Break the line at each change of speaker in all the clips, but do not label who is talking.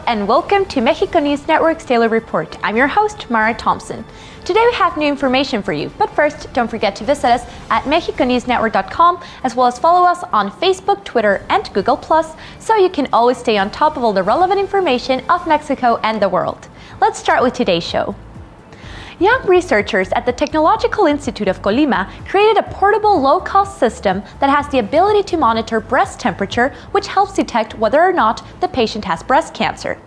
and welcome to Mexico News Network's Daily Report. I'm your host, Mara Thompson. Today we have new information for you, but first, don't forget to visit us at mexiconewsnetwork.com, as well as follow us on Facebook, Twitter, and Google+, so you can always stay on top of all the relevant information of Mexico and the world. Let's start with today's show. Young researchers at the Technological Institute of Colima created a portable low-cost system that has the ability to monitor breast temperature, which helps detect whether or not the patient has breast cancer.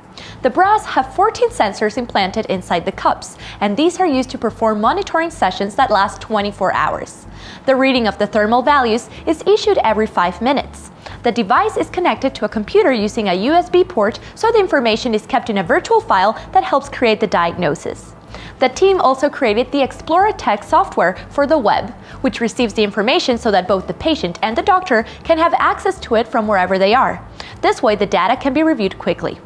The bras have 14 sensors implanted inside the cups, and these are used to perform monitoring sessions that last 24 hours. The reading of the thermal values is issued every 5 minutes. The device is connected to a computer using a USB port, so the information is kept in a virtual file that helps create the diagnosis. The team also created the ExploraTech software for the web, which receives the information so that both the patient and the doctor can have access to it from wherever they are. This way, the data can be reviewed quickly.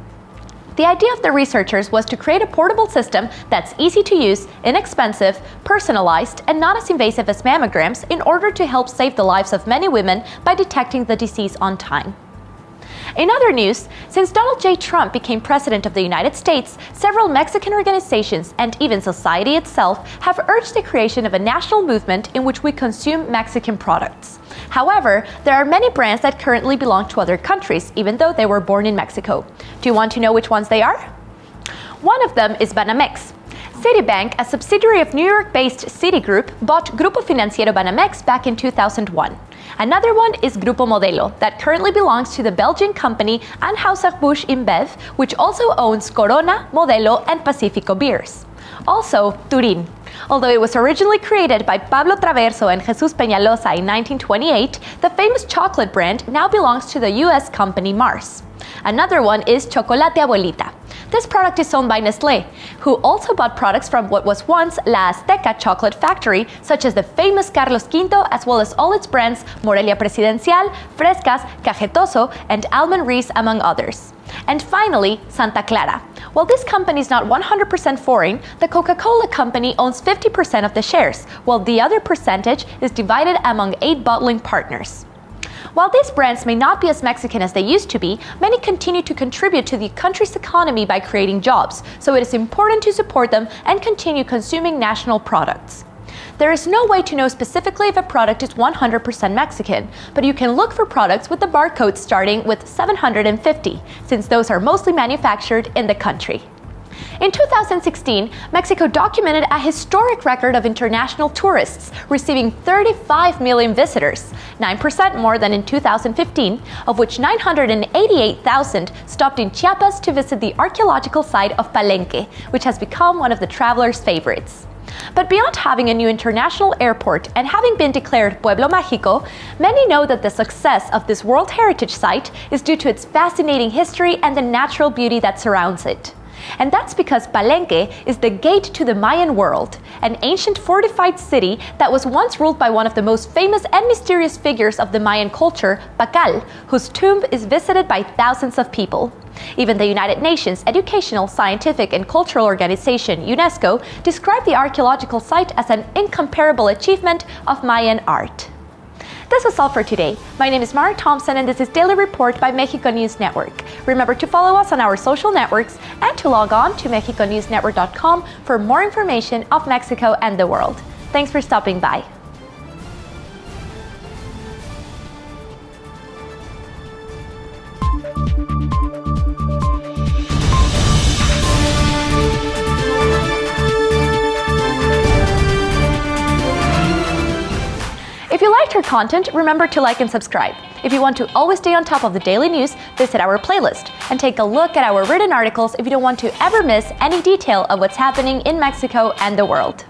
The idea of the researchers was to create a portable system that's easy to use, inexpensive, personalized, and not as invasive as mammograms in order to help save the lives of many women by detecting the disease on time. In other news, since Donald J. Trump became president of the United States, several Mexican organizations and even society itself have urged the creation of a national movement in which we consume Mexican products. However, there are many brands that currently belong to other countries, even though they were born in Mexico. Do you want to know which ones they are? One of them is Banamex. Citibank, a subsidiary of New York-based Citigroup, bought Grupo Financiero Banamex back in 2001. Another one is Grupo Modelo, that currently belongs to the Belgian company Anheuser-Busch InBev, which also owns Corona, Modelo, and Pacifico beers. Also, Turin. Although it was originally created by Pablo Traverso and Jesus Peñalosa in 1928, the famous chocolate brand now belongs to the US company Mars. Another one is Chocolate Abuelita. This product is owned by Nestlé, who also bought products from what was once La Azteca chocolate factory, such as the famous Carlos V, as well as all its brands Morelia Presidencial, Frescas, Cajetoso, and Almond Reese, among others. And finally, Santa Clara. While this company is not 100% foreign, the Coca-Cola company owns 50% of the shares, while the other percentage is divided among 8 bottling partners. While these brands may not be as Mexican as they used to be, many continue to contribute to the country's economy by creating jobs, so it is important to support them and continue consuming national products. There is no way to know specifically if a product is 100% Mexican, but you can look for products with the barcode starting with 750, since those are mostly manufactured in the country. In 2016, Mexico documented a historic record of international tourists, receiving 35 million visitors, 9% more than in 2015, of which 988,000 stopped in Chiapas to visit the archaeological site of Palenque, which has become one of the travelers' favorites. But beyond having a new international airport and having been declared Pueblo Mágico, many know that the success of this World Heritage Site is due to its fascinating history and the natural beauty that surrounds it. And that's because Palenque is the gate to the Mayan world, an ancient fortified city that was once ruled by one of the most famous and mysterious figures of the Mayan culture, Pacal, whose tomb is visited by thousands of people. Even the United Nations Educational, Scientific and Cultural Organization, UNESCO, described the archaeological site as an incomparable achievement of Mayan art. This is all for today. My name is Mara Thompson, and this is Daily Report by Mexico News Network. Remember to follow us on our social networks and to log on to mexiconewsnetwork.com for more information of Mexico and the world. Thanks for stopping by. If you liked our content, remember to like and subscribe. If you want to always stay on top of the daily news, visit our playlist and take a look at our written articles if you don't want to ever miss any detail of what's happening in Mexico and the world.